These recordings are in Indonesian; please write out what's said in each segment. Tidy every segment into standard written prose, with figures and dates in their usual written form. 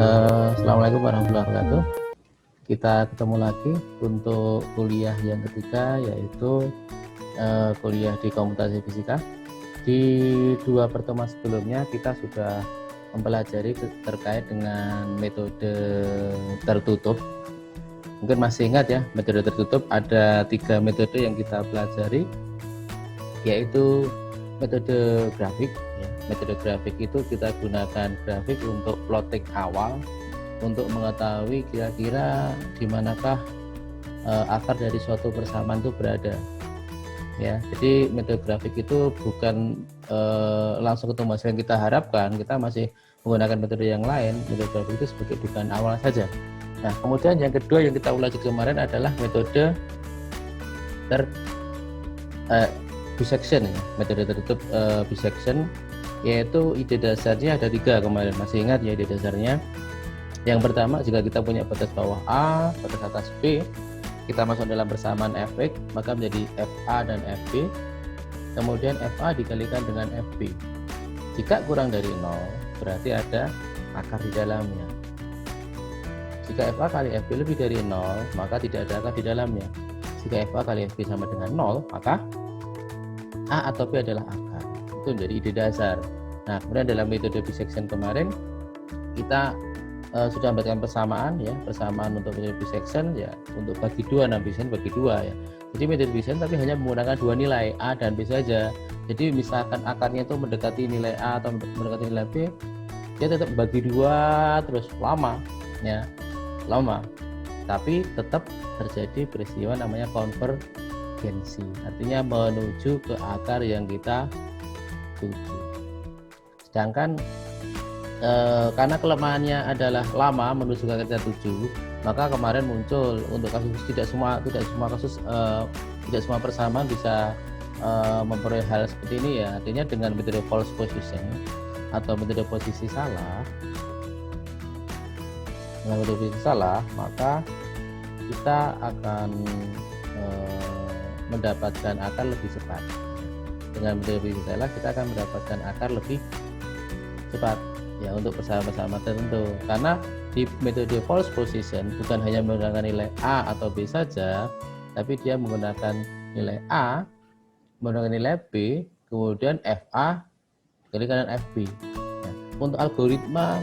Assalamualaikum warahmatullahi wabarakatuh. Kita ketemu lagi untuk kuliah yang ketiga, yaitu kuliah di komputasi fisika. Di dua pertemuan sebelumnya kita sudah mempelajari terkait dengan metode tertutup. Mungkin masih ingat ya, metode tertutup ada 3 metode yang kita pelajari, yaitu metode grafik. Metode grafik itu kita gunakan grafik untuk plotting awal, untuk mengetahui kira-kira di manakah akar dari suatu persamaan itu berada. Ya, jadi metode grafik itu bukan langsung ketemu hasil yang kita harapkan, kita masih menggunakan metode yang lain. Metode grafik itu sebagai dugaan awal saja. Nah, kemudian yang kedua yang kita ulas kemarin adalah metode bisection, ya. Metode tertutup bisection, yaitu ide dasarnya ada 3 kemarin, masih ingat ya ide dasarnya. Yang pertama, jika kita punya batas bawah A, batas atas B, kita masuk dalam persamaan fx, maka menjadi fa dan fb. Kemudian fa dikalikan dengan fb. Jika kurang dari 0, berarti ada akar di dalamnya. Jika fa kali fb lebih dari 0, maka tidak ada akar di dalamnya. Jika fa kali fb sama dengan 0, maka a atau b adalah akar. Itu menjadi ide dasar. Nah, kemudian dalam metode bisection kemarin kita sudah mendapatkan persamaan, ya, persamaan untuk metode bisection, ya, untuk bagi 2, nah bisection bagi 2, ya. Jadi metode bisection tapi hanya menggunakan 2 nilai a dan b saja. Jadi misalkan akarnya itu mendekati nilai a atau mendekati nilai b, dia tetap bagi 2 terus lama, ya, lama. Tapi tetap terjadi peristiwa namanya konvergensi, artinya menuju ke akar yang kita tuju. Sedangkan karena kelemahannya adalah lama menuju ke akar kita tuju, maka kemarin muncul untuk kasus tidak semua kasus, tidak semua persamaan bisa memperoleh hal seperti ini, ya. Artinya dengan metode false position atau metode posisi salah, maka kita akan mendapatkan akar lebih cepat. Dengan metode posisi salah kita akan mendapatkan akar lebih cepat, ya, untuk persamaan tertentu. Karena di metode false position bukan hanya menggunakan nilai a atau b saja, tapi dia menggunakan nilai a, menggunakan nilai b, kemudian fa dikalikan dengan fb. Nah, untuk algoritma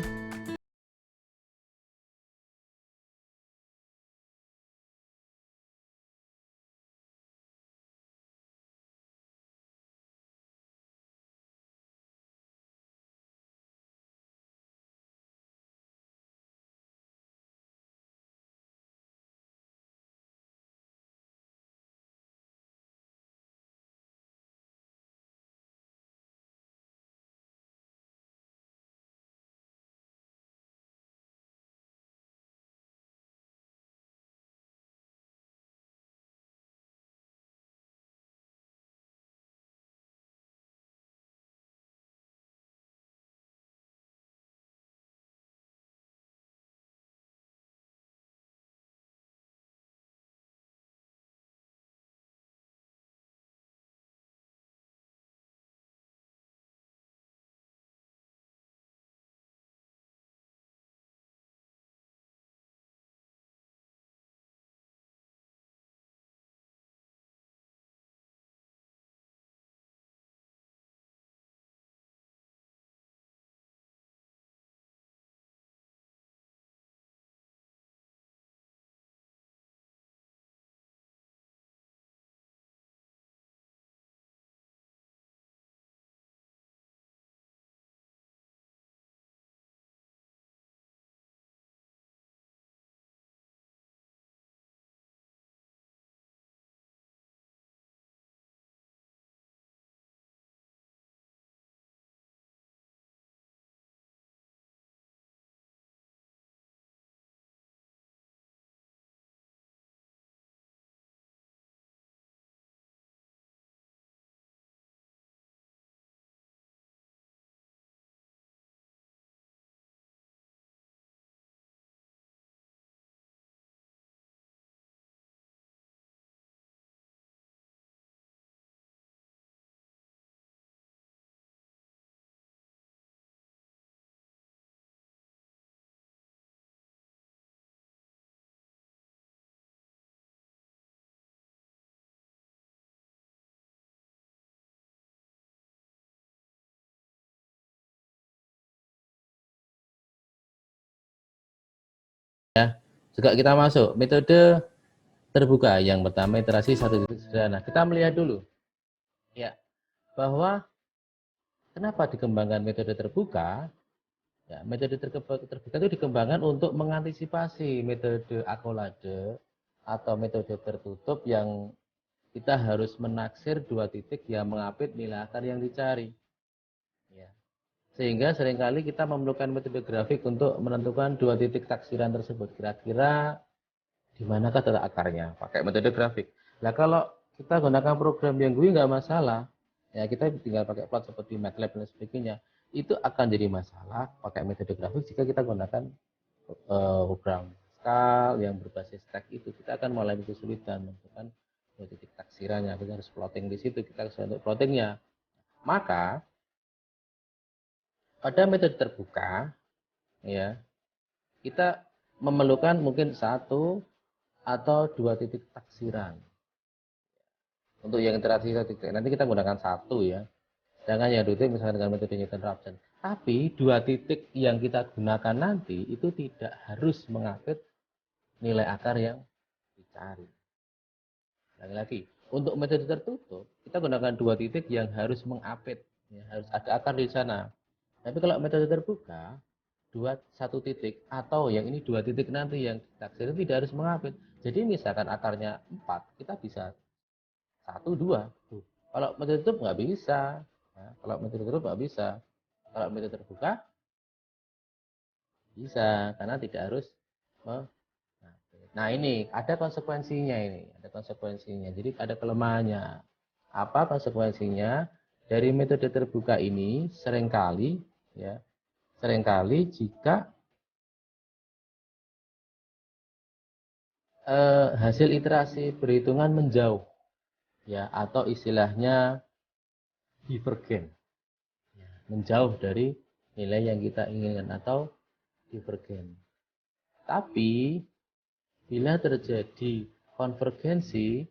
Juga kita masuk metode terbuka. Yang pertama iterasi satu titik sederhana. Kita melihat dulu ya bahwa kenapa dikembangkan metode terbuka. Ya, metode terbuka itu dikembangkan untuk mengantisipasi metode akolade atau metode tertutup yang kita harus menaksir dua titik yang mengapit nilai akar yang dicari. Ya. Sehingga seringkali kita memerlukan metode grafik untuk menentukan dua titik taksiran tersebut. Kira-kira di manakah letak akarnya? Pakai metode grafik. Nah kalau kita gunakan program yang GUI nggak masalah, ya kita tinggal pakai plot seperti MATLAB dan sebagainya. Itu akan jadi masalah pakai metode grafik jika kita gunakan program skal yang berbasis teks itu. Kita akan mulai kesulitan menentukan titik taksirannya. Kita harus plotting di situ. Kita harus untuk plottingnya. Maka pada metode terbuka, ya kita memerlukan mungkin satu atau dua titik taksiran. Untuk yang interaksi titik nanti kita gunakan satu ya. Sedangkan yang dua titik misalkan dengan metode Newton Raphson. Tapi dua titik yang kita gunakan nanti itu tidak harus mengapit nilai akar yang dicari. Lagi-lagi, untuk metode tertutup kita gunakan dua titik yang harus mengapit, ya, harus ada akar di sana. Tapi kalau metode terbuka, satu titik atau yang ini dua titik nanti yang ditaksir tidak harus mengapit. Jadi misalkan akarnya 4, kita bisa 1, 2. Kalau metode tertutup nggak bisa. Ya, kalau metode tertutup nggak bisa. Kalau metode terbuka bisa karena tidak harus nah ini ada konsekuensinya ini, ada konsekuensinya. Jadi ada kelemahannya. Apa konsekuensinya? Dari metode terbuka ini seringkali ya, seringkali jika hasil iterasi perhitungan menjauh ya atau istilahnya divergen. Ya, menjauh dari nilai yang kita inginkan atau divergen. Tapi bila terjadi konvergensi,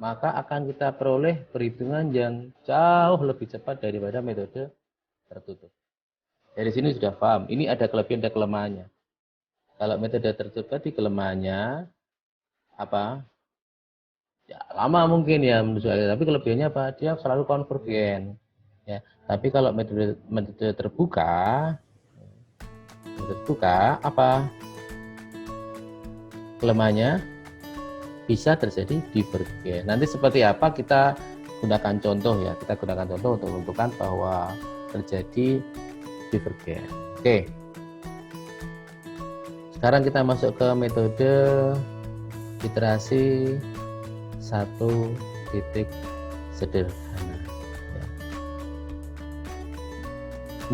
maka akan kita peroleh perhitungan yang jauh lebih cepat daripada metode tertutup. Dari sini sudah paham, ini ada kelebihan dan kelemahannya. Kalau metode tertutup tadi kelemahannya apa? Ya, lama mungkin ya menuju akhir, tapi kelebihannya apa? Dia selalu konvergen. Ya, tapi kalau metode terbuka apa? Kelemahannya bisa terjadi divergen. Nanti seperti apa kita gunakan contoh ya. Kita gunakan contoh untuk menentukan bahwa terjadi divergen. Oke. Sekarang kita masuk ke metode iterasi satu titik sederhana. Ya.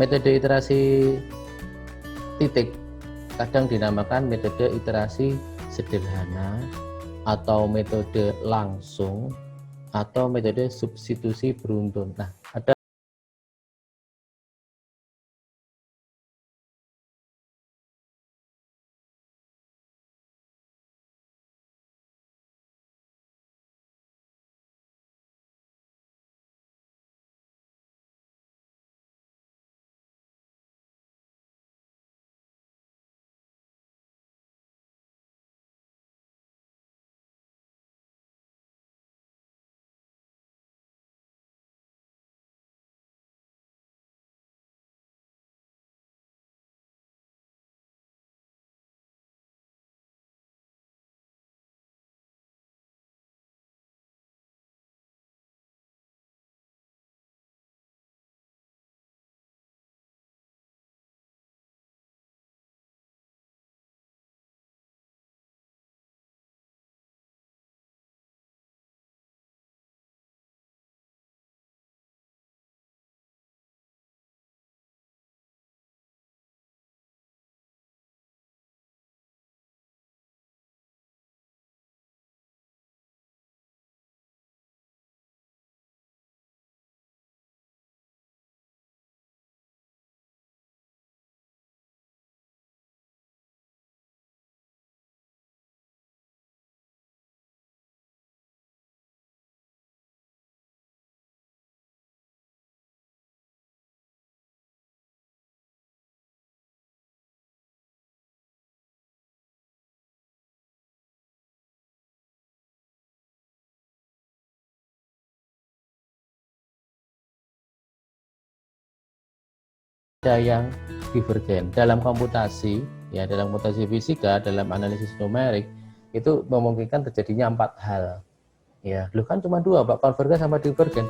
Metode iterasi titik kadang dinamakan metode iterasi sederhana atau metode langsung atau metode substitusi beruntun. Nah, ada ada yang divergen. Dalam komputasi, ya dalam komputasi fisika, dalam analisis numerik, itu memungkinkan terjadinya 4 hal. Ya, lu kan cuma 2, Pak, konvergen sama divergen.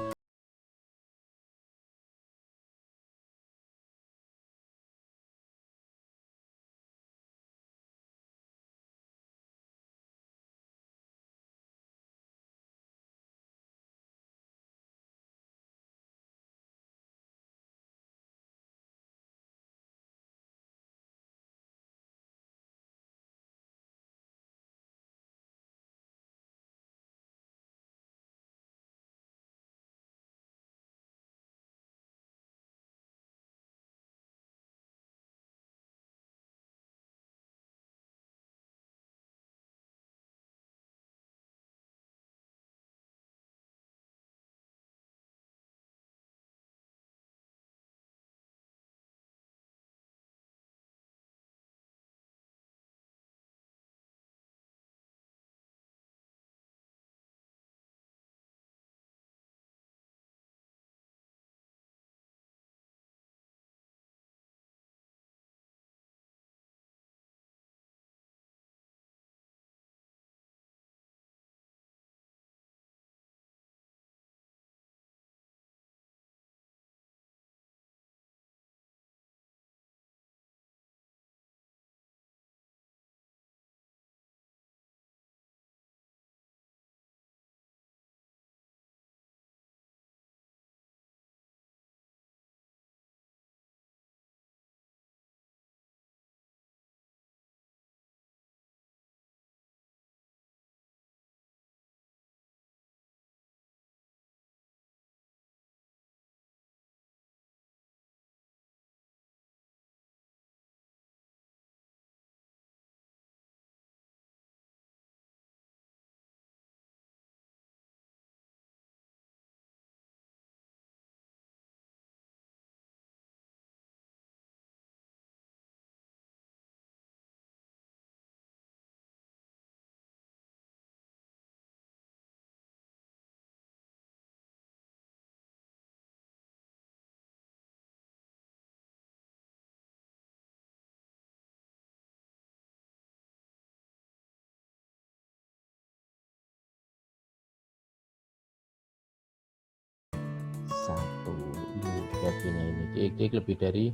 Satu, ini bagiannya ini dx lebih dari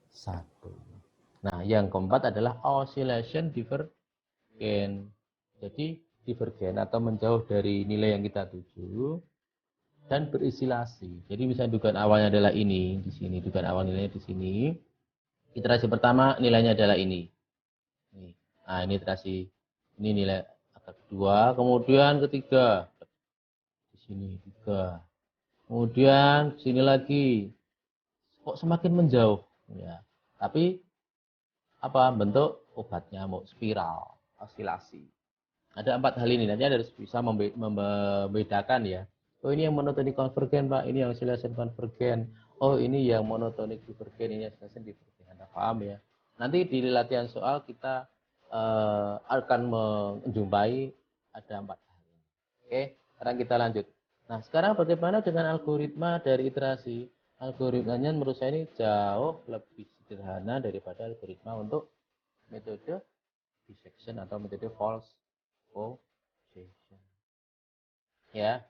1. Nah, yang keempat adalah oscillation divergen. Jadi divergen atau menjauh dari nilai yang kita tuju dan berisilasi. Jadi misalnya dugaan awalnya adalah ini di sini, dugaan awal nilainya di sini. Iterasi pertama nilainya adalah ini. Nah, ini iterasi ini nilai kedua, kemudian ketiga di sini 3. Kemudian sini lagi kok semakin menjauh ya. Tapi apa bentuk obatnya mau spiral, osilasi. Ada 4 hal ini, nanti harus bisa membedakan ya. Oh, ini yang monotonik konvergen, Pak, ini yang oscillation konvergen. Oh, ini yang monotonik divergen, ini oscillation divergen. Anda paham ya? Nanti di latihan soal kita akan menjumpai ada 4 hal ini. Oke, sekarang kita lanjut. Nah, sekarang bagaimana dengan algoritma dari iterasi? Algoritmanya menurut saya ini jauh lebih sederhana daripada algoritma untuk metode dissection atau metode false position. Ya,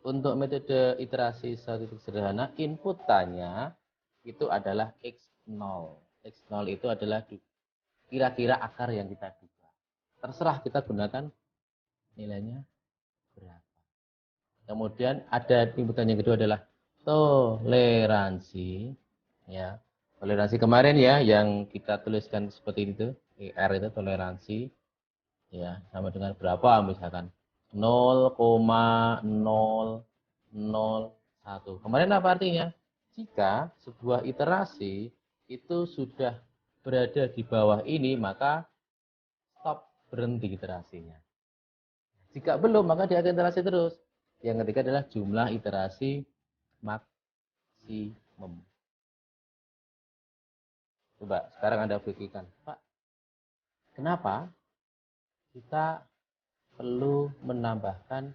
untuk metode iterasi statistik sederhana, inputannya itu adalah x0. X0 itu adalah kira-kira akar yang kita duga. Terserah kita gunakan nilainya berapa. Kemudian ada inputan yang kedua adalah toleransi. Ya, toleransi kemarin ya yang kita tuliskan seperti itu, R itu toleransi. Ya, sama dengan berapa misalkan 0,001. Kemarin apa artinya? Jika sebuah iterasi itu sudah berada di bawah ini, maka stop, berhenti iterasinya. Jika belum, maka dia akan iterasi terus. Yang ketiga adalah jumlah iterasi maksimum. Coba sekarang Anda pikirkan, Pak, kenapa kita perlu menambahkan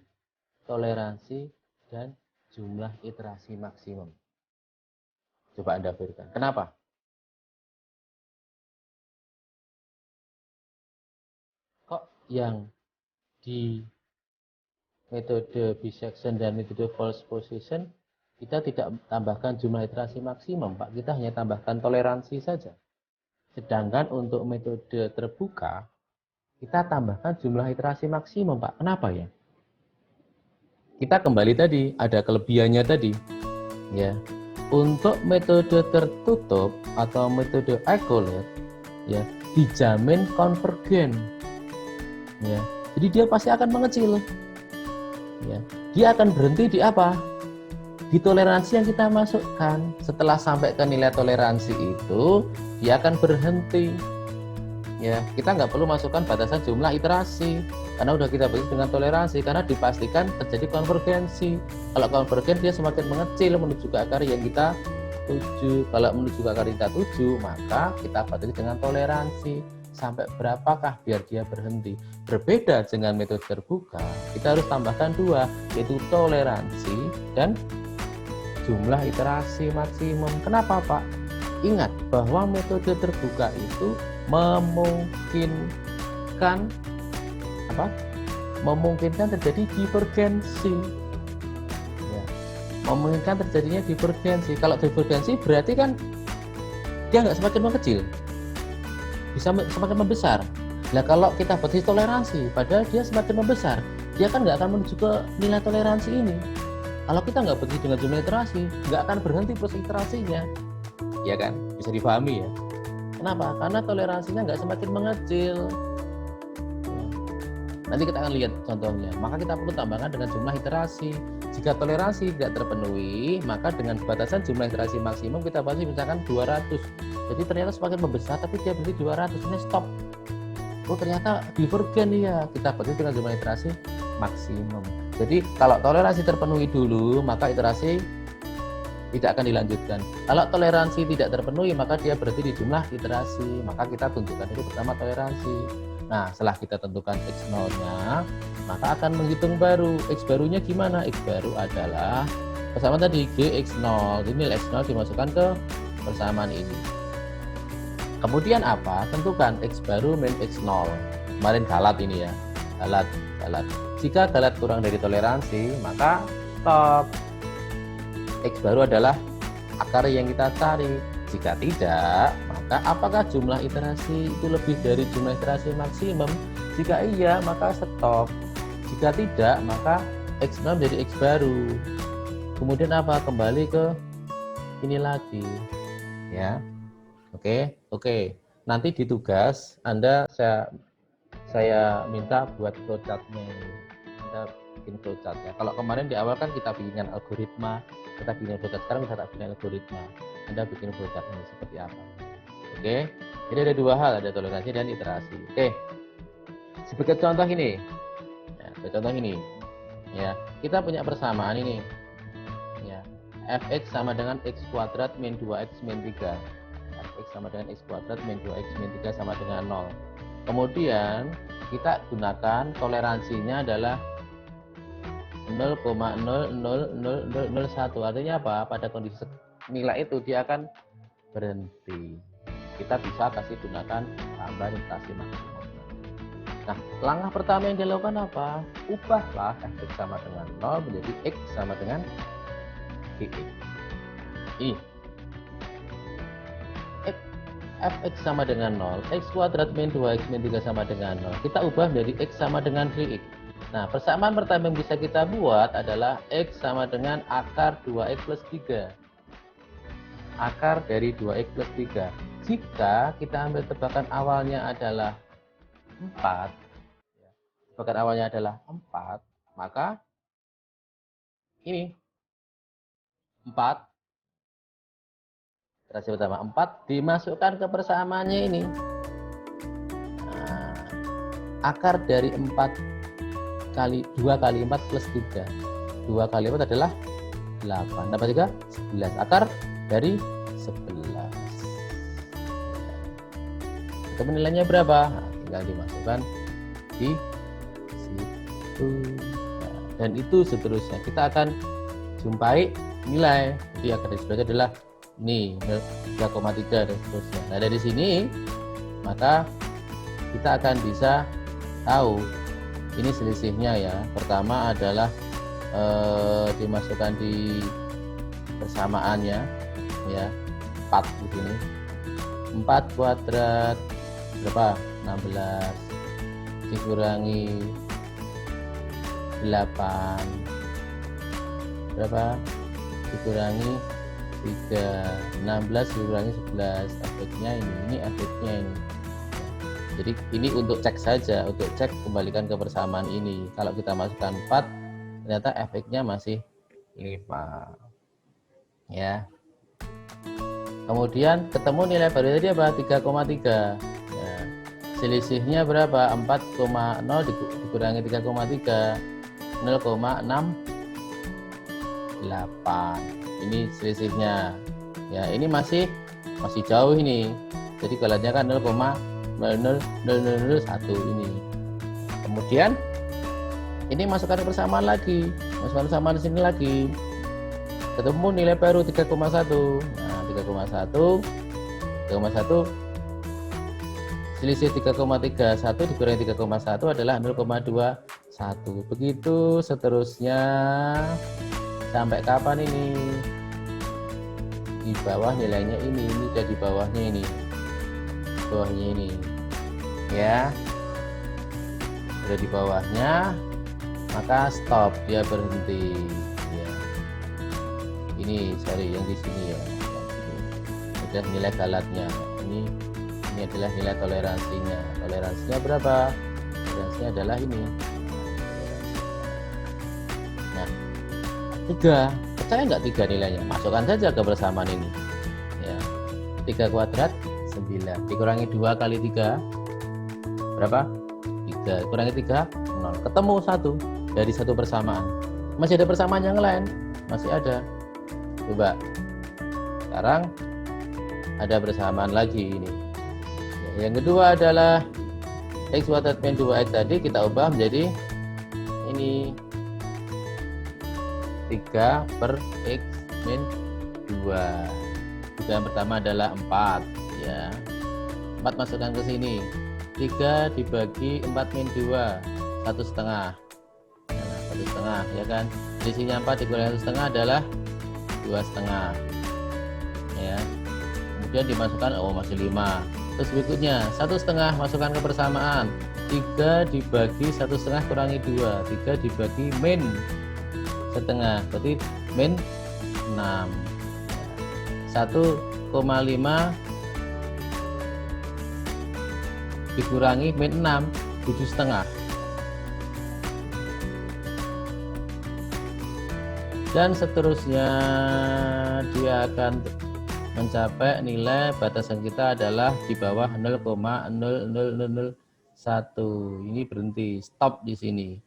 toleransi dan jumlah iterasi maksimum? Coba Anda pikirkan. Kenapa? Kok yang di metode bisection dan metode false position kita tidak tambahkan jumlah iterasi maksimum, Pak. Kita hanya tambahkan toleransi saja. Sedangkan untuk metode terbuka, kita tambahkan jumlah iterasi maksimum, Pak. Kenapa ya? Kita kembali tadi, ada kelebihannya tadi. Ya. Untuk metode tertutup atau metode isolate, ya, dijamin konvergen. Ya. Jadi dia pasti akan mengecil. Ya. Dia akan berhenti di apa? Di toleransi yang kita masukkan. Setelah sampai ke nilai toleransi itu, dia akan berhenti. Ya, kita nggak perlu masukkan batasan jumlah iterasi karena udah kita bagi dengan toleransi, karena dipastikan terjadi konvergensi. Kalau konvergen dia semakin mengecil menuju ke akar yang kita tuju. Kalau menuju ke akar yang kita tuju, maka kita batasi dengan toleransi. Sampai berapakah biar dia berhenti? Berbeda dengan metode terbuka, kita harus tambahkan dua, yaitu toleransi dan jumlah iterasi maksimum. Kenapa, Pak? Ingat bahwa metode terbuka itu memungkinkan apa? Memungkinkan terjadi divergensi. Ya. Memungkinkan terjadinya divergensi. Kalau divergensi berarti kan dia nggak semakin mengecil, bisa semakin membesar. Nah, kalau kita batasi toleransi, padahal dia semakin membesar, dia kan nggak akan menuju ke nilai toleransi ini. Kalau kita nggak batasi dengan jumlah iterasi, nggak akan berhenti proses iterasinya, ya kan? Bisa dipahami ya? Kenapa? Karena toleransinya nggak semakin mengecil. Nanti kita akan lihat contohnya. Maka kita perlu tambahkan dengan jumlah iterasi. Jika toleransi tidak terpenuhi, maka dengan batasan jumlah iterasi maksimum kita batasi misalkan 200. Jadi ternyata semakin membesar, tapi dia berhenti 200. Ini stop. Oh ternyata divergen ya. Kita batasi dengan jumlah iterasi maksimum. Jadi kalau toleransi terpenuhi dulu, maka iterasi tidak akan dilanjutkan. Kalau toleransi tidak terpenuhi, maka dia berhenti di jumlah iterasi. Maka kita tunjukkan dulu pertama toleransi. Nah, setelah kita tentukan X0-nya, maka akan menghitung baru. X barunya gimana? X baru adalah persamaan tadi GX0. Jadi nilai X0 dimasukkan ke persamaan ini. Kemudian apa? Tentukan X baru min X0. Kemarin galat ini ya. Galat. Jika galat kurang dari toleransi, maka stop. X baru adalah akar yang kita cari. Jika tidak, maka apakah jumlah iterasi itu lebih dari jumlah iterasi maksimum? Jika iya, maka stop. Jika tidak, maka X0 menjadi X baru. Kemudian apa? Kembali ke ini lagi. Ya. Oke. Nanti di tugas Anda saya minta buat flowchartnya. Anda bikin flowchartnya. Kalau kemarin di awal kan kita bikin algoritma, kita bikin flowchart. Sekarang kita tak bikin algoritma. Anda bikin flowchartnya seperti apa? Oke. Jadi ada dua hal, ada toleransi dan iterasi. Oke. Sebagai contoh ini. Ya, kita punya persamaan ini. Ya. Fx sama dengan x kuadrat min 2x min 3. X sama dengan x kuadrat min 2x min 3 sama dengan 0. Kemudian kita gunakan toleransinya adalah 0,00001. Artinya apa? Pada kondisi nilai itu dia akan berhenti. Kita bisa kasih gunakan tambah iterasi maksimum. Nah, langkah pertama yang dilakukan apa? Ubahlah Fx sama dengan 0 menjadi x sama dengan gx. Fx sama dengan 0, x kuadrat min 2x min 3 sama dengan 0. Kita ubah menjadi x sama dengan 3x. Nah, persamaan pertama yang bisa kita buat adalah x sama dengan akar 2x plus 3. Akar dari 2x plus 3. Jika kita ambil tebakan awalnya adalah 4, tebakan awalnya adalah 4, maka ini 4. Iterasi pertama 4 dimasukkan ke persamaannya ini. Nah, akar dari 4 kali 2 kali 4 plus 3. 2 kali 4 adalah 8. Dapat juga 11. Akar dari 11. Itu nilainya berapa? Nah, tinggal dimasukkan di situ. Dan itu seterusnya. Kita akan jumpai nilai. Jadi akar dari 11 adalah ini 3,3 dan seterusnya. Nah dari sini maka kita akan bisa tahu ini selisihnya ya. Pertama adalah dimasukkan di persamaannya ya, 4 di sini. 4 kuadrat berapa? 16 dikurangi 8 berapa? Dikurangi 3, 16 dikurangi 11, efeknya ini efeknya ini. Jadi ini untuk cek saja, untuk cek kembalikan ke persamaan ini. Kalau kita masukkan 4, ternyata efeknya masih 5 ya. Kemudian ketemu nilai baru tadi apa? 3,3 ya. Selisihnya berapa? 4,0 dikurangi 3,3, 0,68. Ini selisihnya ya. Ini masih jauh ini. Jadi galatnya kan 0,00001 ini. Kemudian ini masukkan persamaan lagi, masukkan persamaan di sini lagi, ketemu nilai baru 3,1. Nah 3,1 selisih 3,31 dikurangi 3,1 adalah 0,21. Begitu seterusnya sampai kapan ini? Di bawah nilainya ini udah di bawahnya ini. Bawahnya ini. Ya. Sudah di bawahnya, maka stop, dia berhenti. Ya. Ini sorry yang di sini ya. Udah nilai galatnya. Ini adalah nilai toleransinya. Toleransinya berapa? Toleransinya adalah ini. Nah, 3. Percaya nggak 3 nilainya? Masukkan saja ke persamaan ini. Ya. 3 kuadrat 9 dikurangi 2 kali 3 berapa? 3 kurangi 3 0. Ketemu 1 dari satu persamaan. Masih ada persamaan yang lain? Masih ada. Coba. Sekarang ada persamaan lagi ini. Yang kedua adalah X kuadrat min 2X tadi kita ubah menjadi ini 3 per X min 2. Yang pertama adalah 4 ya. 4 masukkan ke sini. 3 dibagi 4 min 2 1,5. Nah, 1,5 ya kan. Selisihnya 4 dikurangi 1,5 adalah 2,5 ya. Kemudian dimasukkan masih 5. Terus berikutnya 1,5 masukkan ke persamaan. 3 dibagi 1,5 kurangi 2. 3 dibagi min setengah, berarti min 6. 1,5 dikurangi min 6, 7,5. Dan seterusnya dia akan mencapai nilai batasan kita adalah di bawah 0,00001. Ini berhenti, stop di sini.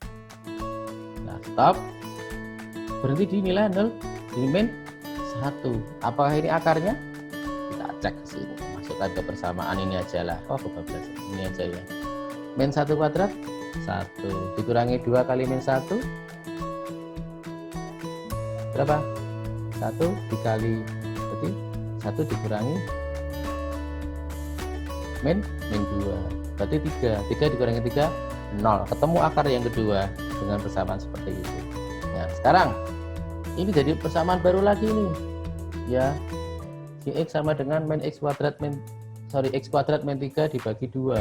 Nah, stop. Berhenti di nilai 0, di min 1. Apakah ini akarnya? Kita cek ke sini. Masukkan ke persamaan ini aja lah. Kebablasan. Ini aja ya. Min 1 kuadrat 1 dikurangi 2 kali min 1 berapa? 1 dikali, berarti 1 dikurangi min 2 berarti 3 dikurangi 3 0. Ketemu akar yang kedua dengan persamaan seperti itu. Nah sekarang ini jadi persamaan baru lagi nih ya. X sama dengan min X kuadrat min X kuadrat min 3 dibagi 2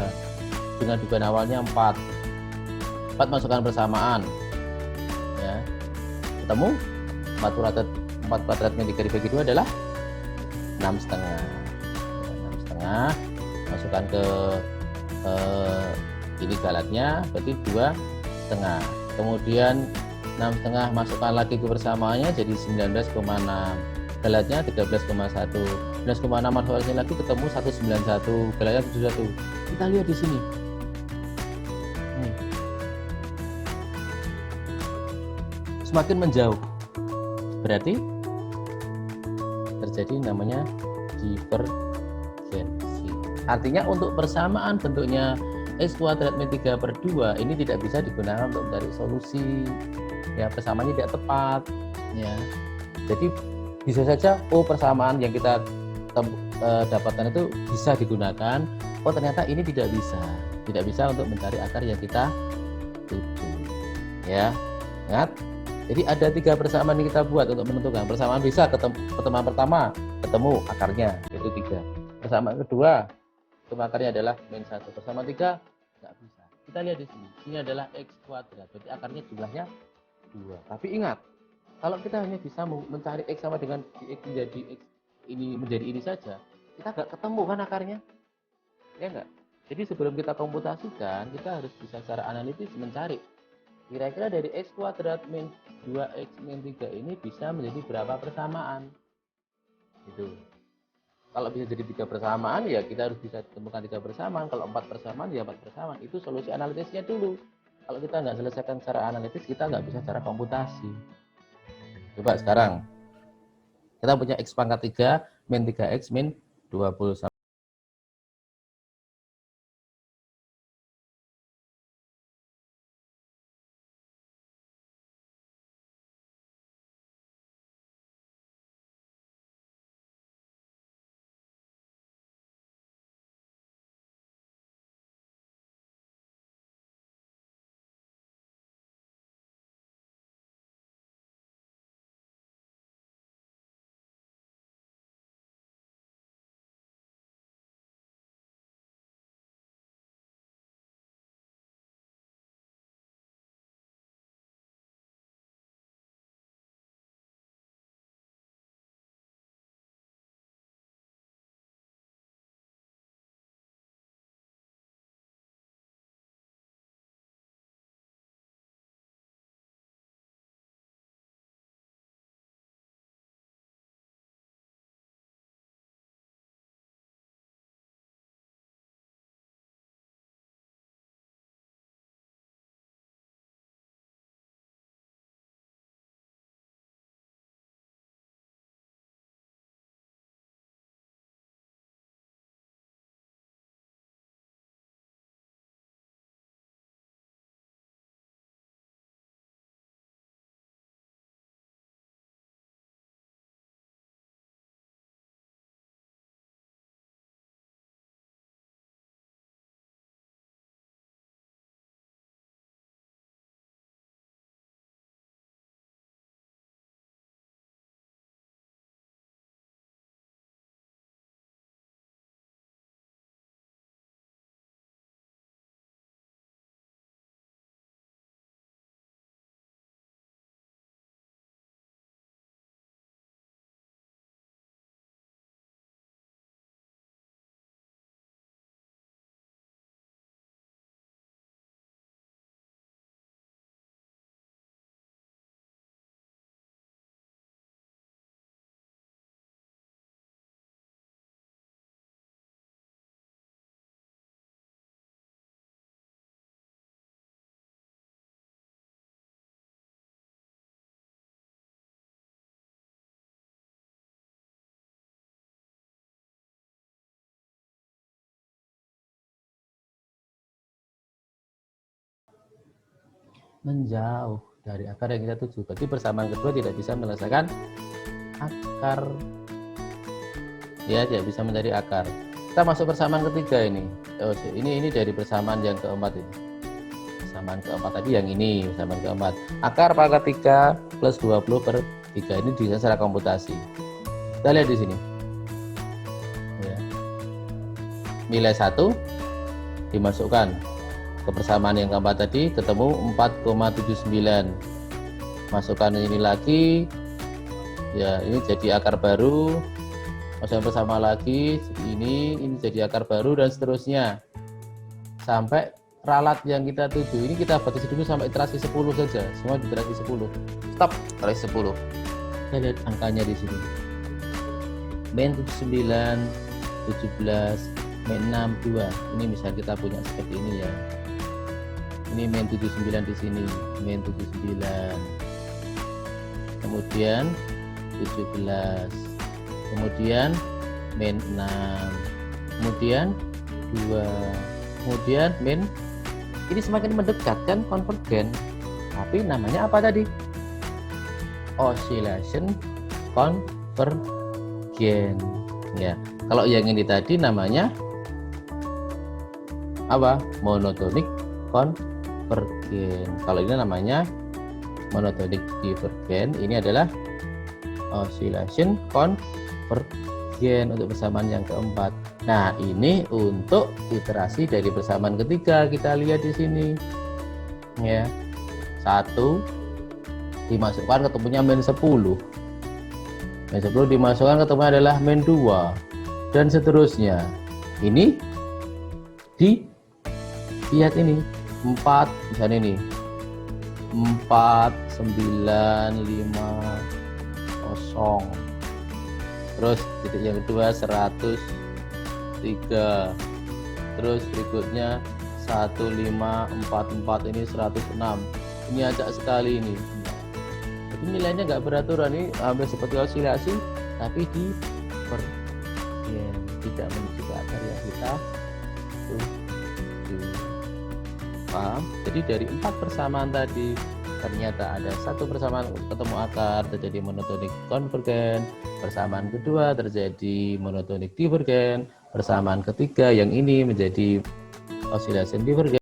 dengan dugaan awalnya 4 masukkan persamaan ya. Ketemu 4 kuadrat min 3 dibagi 2 adalah 6,5. 6,5 masukkan ke ini galatnya berarti 2,5. Kemudian 6,5 masukkan lagi ke persamaannya jadi 19,6. Galatnya 13,1. 19,6 masukkan sini lagi ketemu 191. Galatnya 71. Kita lihat di sini. Nih. Semakin menjauh. Berarti terjadi namanya divergensi. Artinya untuk persamaan bentuknya X kuadrat min 3 per 2 ini tidak bisa digunakan untuk mencari solusi ya, persamaannya tidak tepat ya. Jadi bisa saja persamaan yang kita dapatkan itu bisa digunakan, ternyata ini tidak bisa untuk mencari akar yang kita tuju. Ya, ingat. Jadi ada 3 persamaan yang kita buat untuk menentukan. Persamaan bisa pertemuan pertama ketemu akarnya, yaitu 3. Persamaan kedua ketemu akarnya adalah -1. Persamaan 3 nggak bisa. Kita lihat di sini, ini adalah x kuadrat, berarti akarnya jumlahnya 2. Tapi ingat, kalau kita hanya bisa mencari x sama dengan x menjadi x menjadi ini saja, kita nggak ketemu kan akarnya, ya nggak? Jadi sebelum kita komputasikan, kita harus bisa secara analitis mencari kira-kira dari x kuadrat min 2x min 3 ini bisa menjadi berapa persamaan. Gitu. Kalau bisa jadi 3 persamaan, ya kita harus bisa temukan 3 persamaan. Kalau 4 persamaan, ya 4 persamaan. Itu solusi analitisnya dulu. Kalau kita nggak selesaikan secara analitis, kita nggak bisa secara komputasi. Coba sekarang kita punya x pangkat 3 min 3x min 21. Menjauh dari akar yang kita tuju. Berarti persamaan kedua tidak bisa menyelesaikan akar. Ya, tidak bisa mencari akar. Kita masuk persamaan ketiga ini. Ini dari persamaan yang keempat ini. Persamaan keempat tadi yang ini, persamaan keempat. Akar pangkat 3 plus 20 per 3 ini bisa secara komputasi. Kita lihat di sini. Ya. Nilai 1 dimasukkan ke persamaan yang keempat tadi, ketemu 4,79. Masukkan ini lagi, ya ini jadi akar baru. Masukkan bersama lagi, ini jadi akar baru dan seterusnya sampai ralat yang kita tuju. Ini kita batasi dulu sampai iterasi 10 saja, semua di iterasi 10. Stop iterasi 10. Kita lihat angkanya di sini. Min 79, 17, min 62. Ini misal kita punya seperti ini ya. Ini min 79 di sini, min 79. Kemudian 17. Kemudian min 6. Kemudian 2. Kemudian min, ini semakin mendekat kan, konvergen. Tapi namanya apa tadi? Oscillation convergence. divergen. Ya, kalau yang ini tadi namanya apa? Monotonik konvergen. Kalau ini namanya monotonik divergen. Ini adalah oscillation konvergen untuk persamaan yang keempat. Nah, ini untuk iterasi dari persamaan ketiga. Kita lihat di sini. Ya. 1 dimasukkan ketemunya min 10. Min 10 dimasukkan ketemunya adalah min 2 dan seterusnya. Ini lihat ini 4 misalnya ini 4 9 5 0. Terus titik yang kedua 103. Terus berikutnya 1544 ini 106. Ini acak sekali ini. Jadi nilainya nggak beraturan, ini hampir seperti osilasi tapi divergen, tidak menuju ke akar yang kita tuju. Paham? Jadi dari 4 persamaan tadi ternyata ada 1 persamaan ketemu akar terjadi monotonik konvergen, persamaan kedua terjadi monotonik divergen, persamaan ketiga yang ini menjadi oscillation divergen.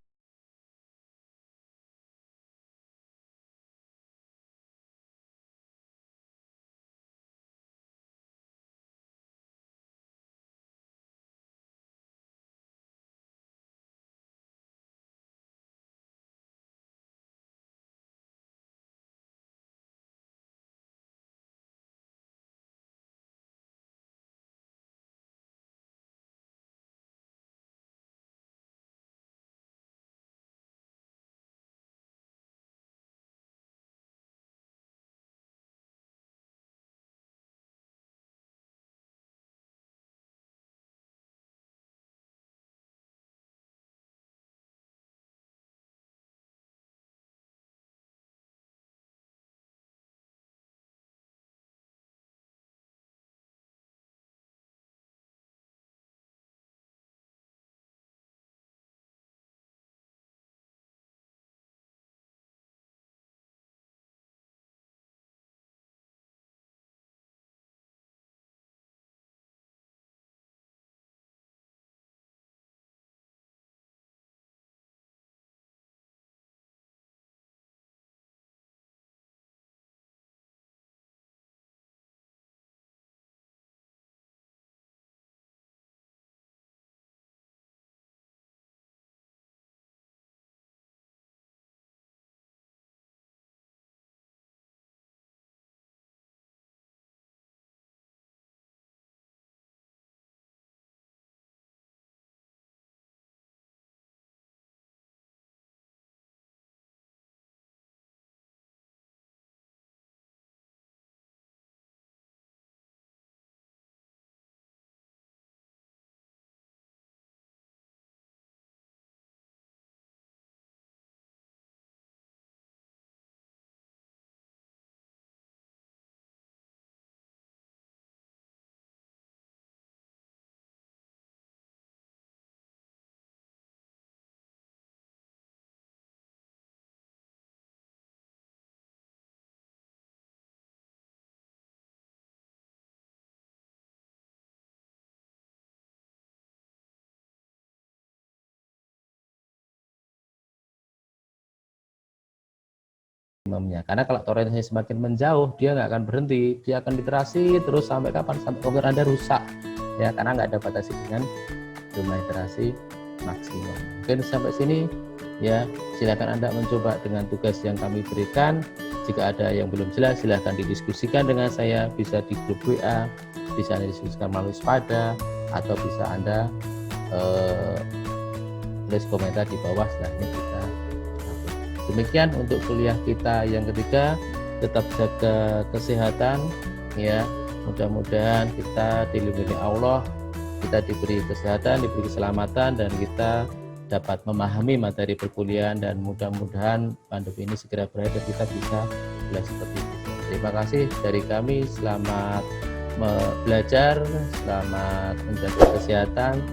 Karena kalau toleransinya semakin menjauh, dia nggak akan berhenti, dia akan iterasi terus sampai kapan? Sampai komputer Anda rusak, ya, karena nggak ada batasi dengan jumlah iterasi maksimum. Mungkin sampai sini, ya. Silakan Anda mencoba dengan tugas yang kami berikan. Jika ada yang belum jelas, silahkan didiskusikan dengan saya, bisa di grup WA, bisa didiskusikan melalui Spada, atau bisa Anda tulis komentar di bawah. Setelahnya kita demikian untuk kuliah kita yang ketiga. Tetap jaga kesehatan, ya. Mudah-mudahan kita dilindungi Allah, kita diberi kesehatan, diberi keselamatan, dan kita dapat memahami materi perkuliahan, dan mudah-mudahan pandemi ini segera berakhir dan kita bisa belajar seperti itu. Terima kasih dari kami, selamat belajar, selamat menjaga kesehatan.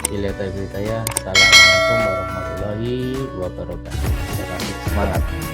Assalamualaikum warahmatullahi wabarakatuh. Terima kasih, semangat.